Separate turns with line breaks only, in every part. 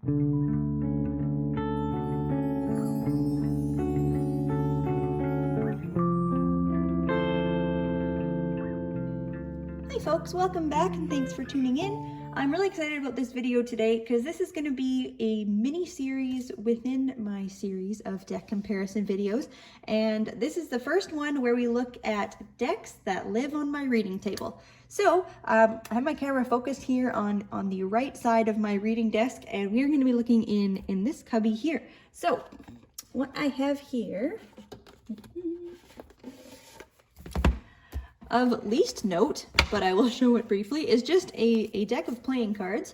Hi folks, welcome back and thanks for tuning in. I'm really excited about this video today because this is going to be a mini series within my series of deck comparison videos, and this is the first one where we look at decks that live on my reading table. So I have my camera focused here on the right side of my reading desk, and we're going to be looking in this cubby here. So what I have here of least note, but I will show it briefly, is just a deck of playing cards.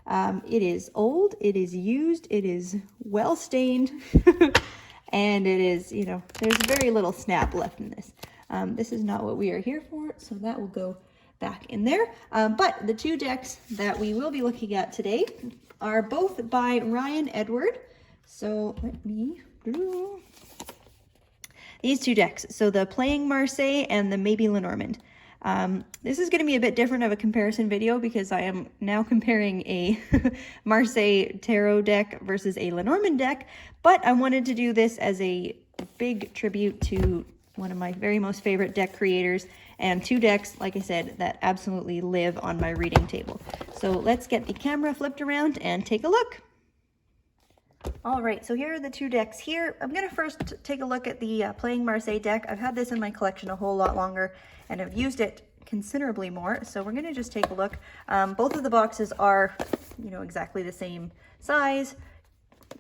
It is old, it is used, it is well stained, and it is, you know, there's very little snap left in this. This is not what we are here for, so that will go back in there. But the two decks that we will be looking at today are both by Ryan Edward. So let me do these two decks, so the Playing Marseille and the Maybe Lenormand. This is going to be a bit different of a comparison video because I am now comparing a Marseille tarot deck versus a Lenormand deck, but I wanted to do this as a big tribute to one of my very most favorite deck creators, and two decks, like I said, that absolutely live on my reading table. So let's get the camera flipped around and take a look. All right, so here are the two decks here. I'm going to first take a look at the Playing Marseille deck. I've had this in my collection a whole lot longer and I've used it considerably more. So we're going to just take a look. Both of the boxes are, you know, exactly the same size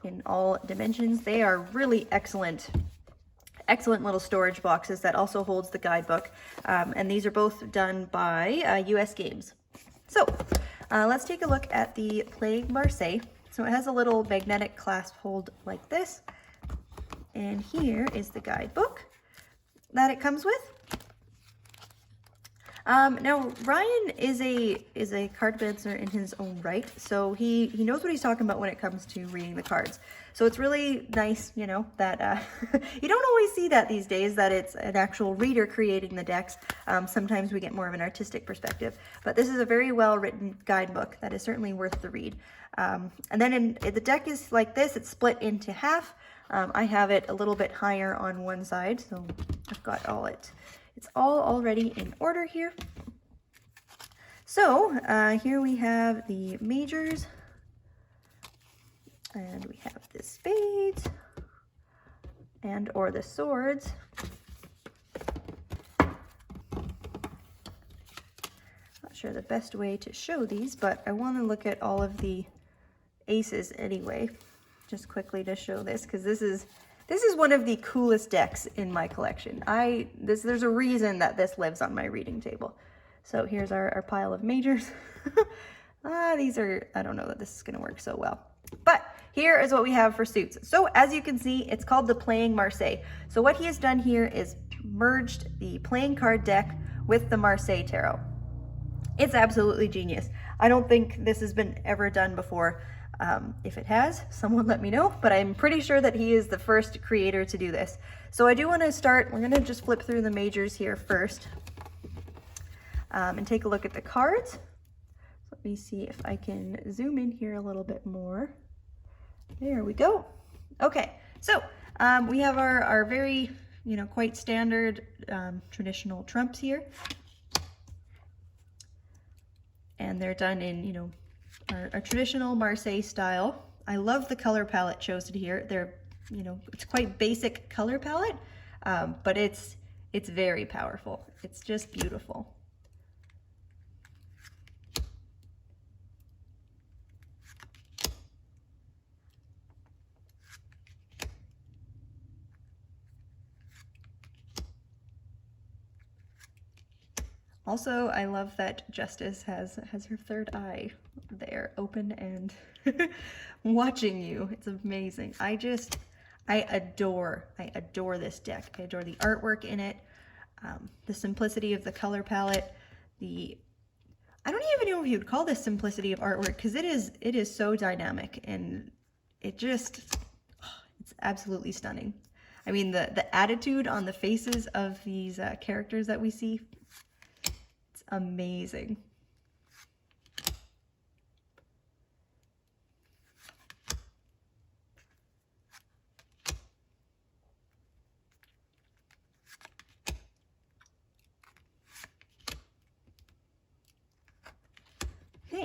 in all dimensions. They are really excellent little storage boxes that also holds the guidebook. And these are both done by US Games. So let's take a look at the Playing Marseille. So it has a little magnetic clasp hold like this, and here is the guidebook that it comes with. Now Ryan is a cartomancer in his own right, so he knows what he's talking about when it comes to reading the cards. So it's really nice, you know, that you don't always see that these days, that it's an actual reader creating the decks. Sometimes we get more of an artistic perspective, but this is a very well written guidebook that is certainly worth the read. And then the deck is like this, it's split into half. I have it a little bit higher on one side, so I've got it's all already in order here. So here we have the majors, and we have the spades, and or the swords. Not sure the best way to show these, but I want to look at all of the aces anyway, just quickly to show this, because this is one of the coolest decks in my collection. There's a reason that this lives on my reading table. So here's our pile of majors. These are, I don't know that this is going to work so well. But here is what we have for suits. So as you can see, it's called the Playing Marseille. So what he has done here is merged the playing card deck with the Marseille tarot. It's absolutely genius. I don't think this has been ever done before. If it has, someone let me know, but I'm pretty sure that he is the first creator to do this. So I do want to start, we're going to just flip through the majors here first, and take a look at the cards. Let me see if I can zoom in here a little bit more. There we go. Okay, so we have our very, you know, quite standard traditional trumps here. And they're done in, you know, our traditional Marseille style. I love the color palette chosen here. They're, you know, it's quite basic color palette, but it's very powerful. It's just beautiful. Also, I love that Justice has her third eye there, open and watching you. It's amazing. I adore this deck. I adore the artwork in it, the simplicity of the color palette, I don't even know if you'd call this simplicity of artwork, because it is so dynamic, and it's absolutely stunning. I mean, the attitude on the faces of these characters that we see, it's amazing.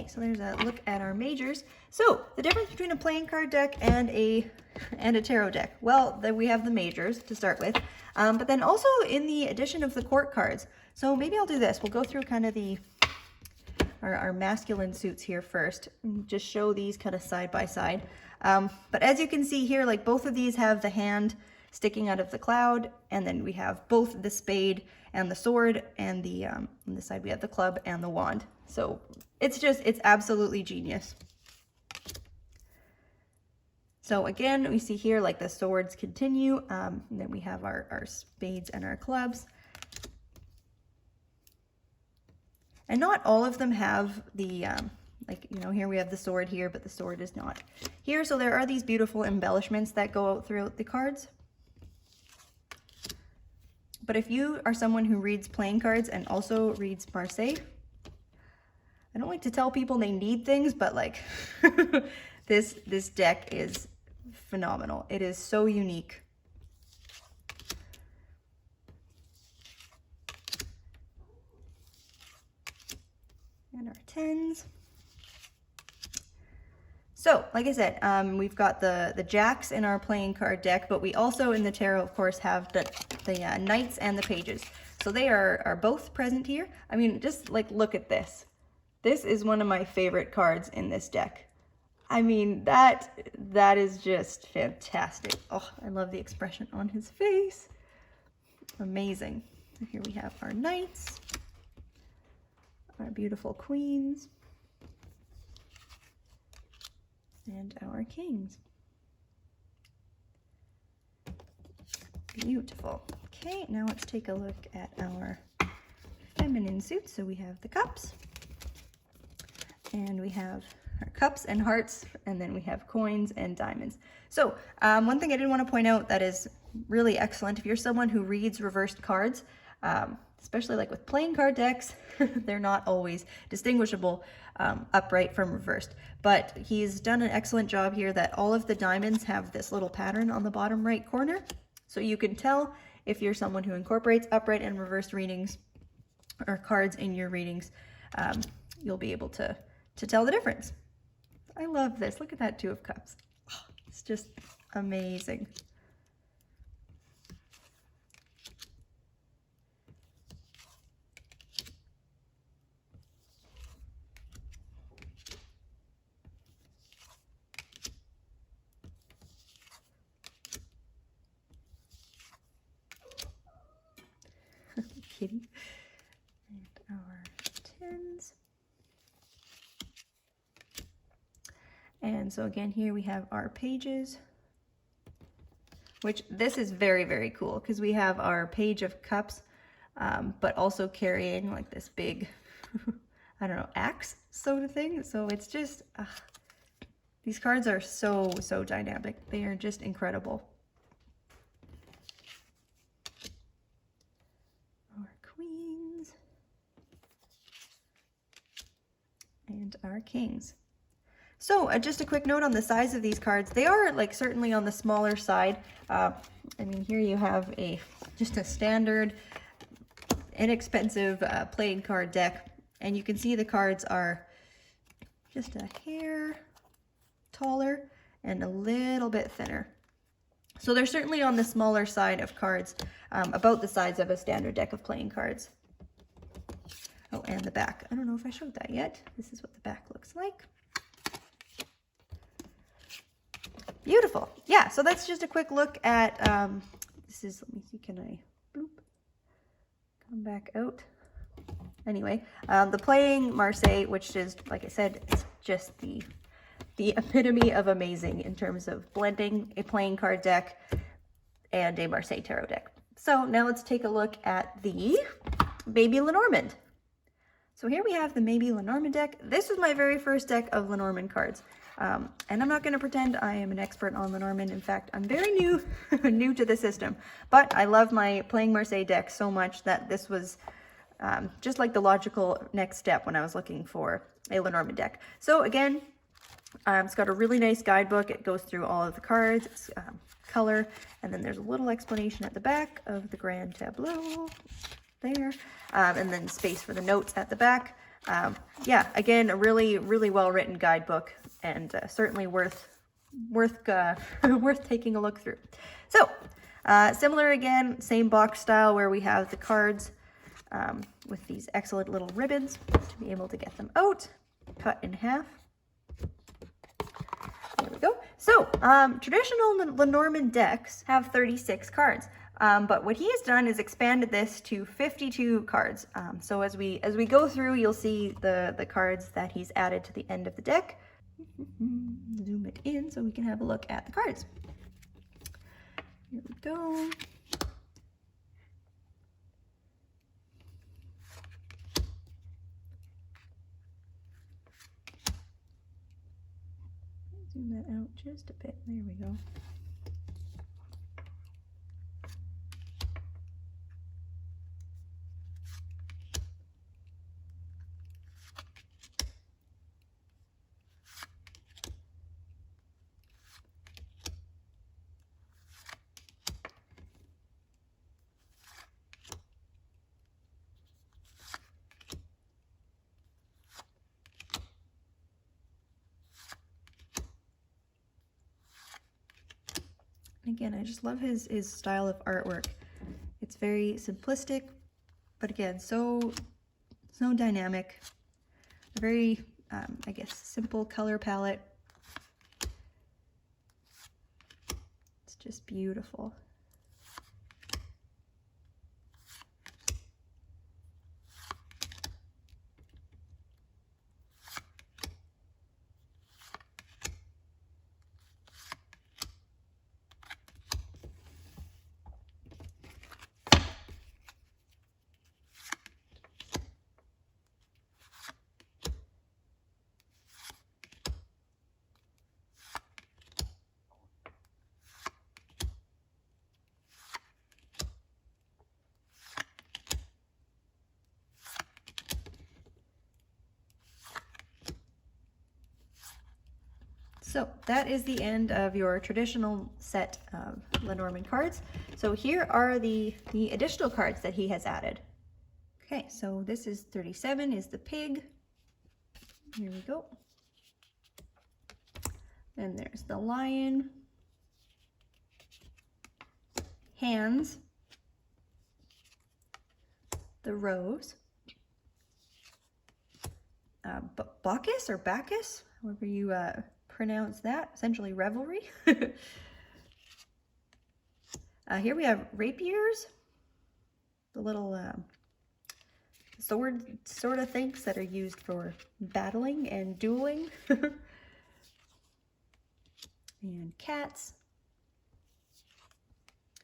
Okay, so there's a look at our majors. So the difference between a playing card deck and a tarot deck. Well, then we have the majors to start with, but then also in the addition of the court cards. So maybe I'll do this. We'll go through kind of our masculine suits here first, and just show these kind of side by side. But as you can see here, like both of these have the hand sticking out of the cloud, and then we have both the spade and the sword, and on this side we have the club and the wand. So it's absolutely genius. So again, we see here like the swords continue, and then we have our spades and our clubs. And not all of them have the, like, you know, here we have the sword here, but the sword is not here. So there are these beautiful embellishments that go out throughout the cards. But if you are someone who reads playing cards and also reads Marseille, I don't like to tell people they need things, but like this deck is phenomenal. It is so unique. And our tens. So, like I said, we've got the jacks in our playing card deck, but we also in the tarot, of course, have the knights and the pages. So they are both present here. I mean, just like look at this. This is one of my favorite cards in this deck. I mean, that is just fantastic. Oh, I love the expression on his face. Amazing. So here we have our knights, our beautiful queens, and our kings. Beautiful. Okay, now let's take a look at our feminine suits. So we have the cups, and we have our cups and hearts, and then we have coins and diamonds. So one thing I did want to point out that is really excellent, if you're someone who reads reversed cards, especially like with playing card decks, they're not always distinguishable upright from reversed. But he's done an excellent job here that all of the diamonds have this little pattern on the bottom right corner. So you can tell if you're someone who incorporates upright and reversed readings or cards in your readings, you'll be able to tell the difference. I love this. Look at that Two of Cups. Oh, it's just amazing. Kitty. And our tens. And so again, here we have our pages, which this is very, very cool because we have our Page of Cups, but also carrying like this big, I don't know, axe sort of thing. So it's just, these cards are so, so dynamic. They are just incredible. Our queens and our kings. So just a quick note on the size of these cards. They are like certainly on the smaller side. I mean, here you have just a standard, inexpensive playing card deck, and you can see the cards are just a hair taller and a little bit thinner. So they're certainly on the smaller side of cards, about the size of a standard deck of playing cards. Oh, and the back. I don't know if I showed that yet. This is what the back looks like. Beautiful. Yeah, so that's just a quick look at, this is, let me see, can I boop, come back out? Anyway, the playing Marseille, which is, like I said, it's just the epitome of amazing in terms of blending a playing card deck and a Marseille tarot deck. So now let's take a look at the Baby Lenormand. So here we have the Baby Lenormand deck. This was my very first deck of Lenormand cards. And I'm not going to pretend I am an expert on Lenormand. In fact, I'm very new to the system. But I love my playing Marseille deck so much that this was just like the logical next step when I was looking for a Lenormand deck. So again, it's got a really nice guidebook. It goes through all of the cards, it's color, and then there's a little explanation at the back of the grand tableau there, and then space for the notes at the back. Yeah, again, a really, really well-written guidebook, and certainly worth worth taking a look through. So, similar again, same box style where we have the cards with these excellent little ribbons to be able to get them out, cut in half. There we go. So, traditional Lenormand decks have 36 cards. But what he has done is expanded this to 52 cards. So as we go through, you'll see the cards that he's added to the end of the deck. Zoom it in so we can have a look at the cards. Here we go. Zoom that out just a bit. There we go. Again, I just love his style of artwork. It's very simplistic, but again, so dynamic. A very, I guess, simple color palette. It's just beautiful. So that is the end of your traditional set of Lenormand cards. So here are the additional cards that he has added. Okay, so this is 37 is the pig. Here we go. Then there's the lion, hands, the rose, Bacchus or Bacchus, however you pronounce that, essentially revelry. Here we have rapiers, the little sword sort of things that are used for battling and dueling. And cats. I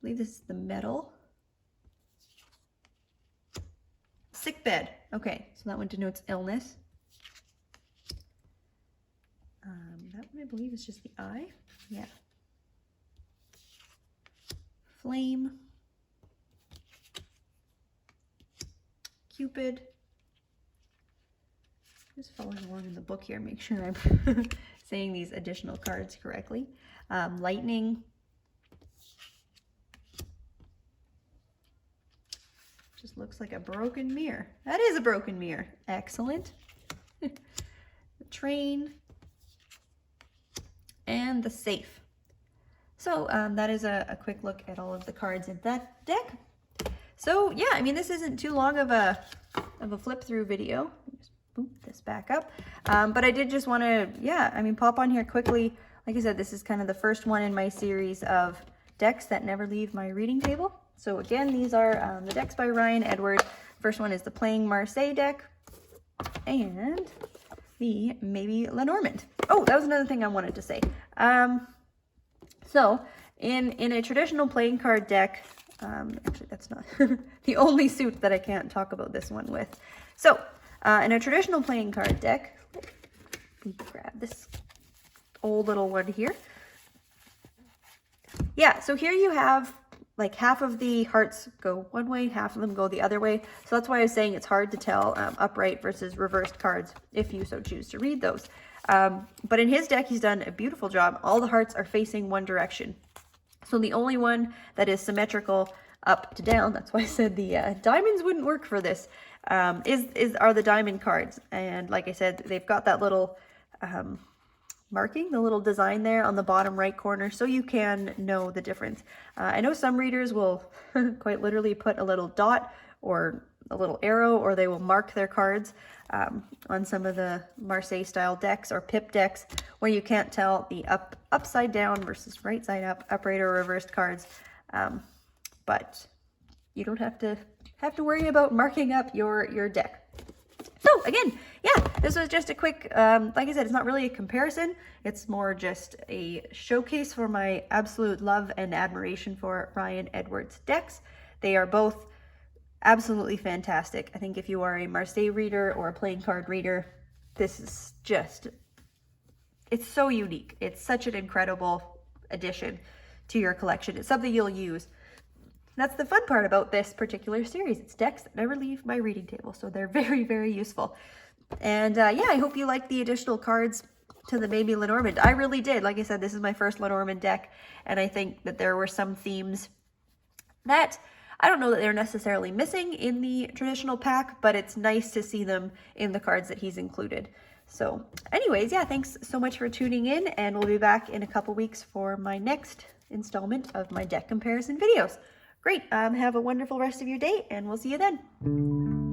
believe this is the medal. Sick bed. Okay, so that one denotes illness. That one I believe is just the eye. Yeah. Flame. Cupid. Just following along in the book here, make sure I'm saying these additional cards correctly. Lightning. Just looks like a broken mirror. That is a broken mirror. Excellent. The train. And the safe. So that is a quick look at all of the cards in that deck. So yeah, I mean, this isn't too long of a flip through video. Just boop this back up. But I did just want to, yeah, I mean, pop on here quickly. Like I said, this is kind of the first one in my series of decks that never leave my reading table. So again, these are the decks by Ryan Edward. First one is the Playing Marseille deck. And the maybe Lenormand. Oh, that was another thing I wanted to say. So in a traditional playing card deck, actually that's not the only suit that I can't talk about this one with. So in a traditional playing card deck, let me grab this old little one here. Yeah, so here you have like half of the hearts go one way, half of them go the other way. So that's why I was saying it's hard to tell upright versus reversed cards if you so choose to read those. But in his deck, he's done a beautiful job. All the hearts are facing one direction. So the only one that is symmetrical up to down, that's why I said the diamonds wouldn't work for this, are the diamond cards. And like I said, they've got that little marking, the little design there on the bottom right corner, so you can know the difference. I know some readers will quite literally put a little dot or a little arrow, or they will mark their cards on some of the Marseille style decks or pip decks where you can't tell the upside down versus right side up, upright or reversed cards. But you don't have to worry about marking up your deck. So again, yeah, this was just a quick, like I said, it's not really a comparison. It's more just a showcase for my absolute love and admiration for Ryan Edwards decks. They are both absolutely fantastic. I think if you are a Marseille reader or a playing card reader, this is just, it's so unique. It's such an incredible addition to your collection. It's something you'll use. That's the fun part about this particular series. It's decks that never leave my reading table, so they're very, very useful. And yeah, I hope you liked the additional cards to the Baby Lenormand. I really did. Like I said, this is my first Lenormand deck, and I think that there were some themes that I don't know that they're necessarily missing in the traditional pack, but it's nice to see them in the cards that he's included. So anyways, yeah, thanks so much for tuning in, and we'll be back in a couple weeks for my next installment of my deck comparison videos. Great. Have a wonderful rest of your day, and we'll see you then.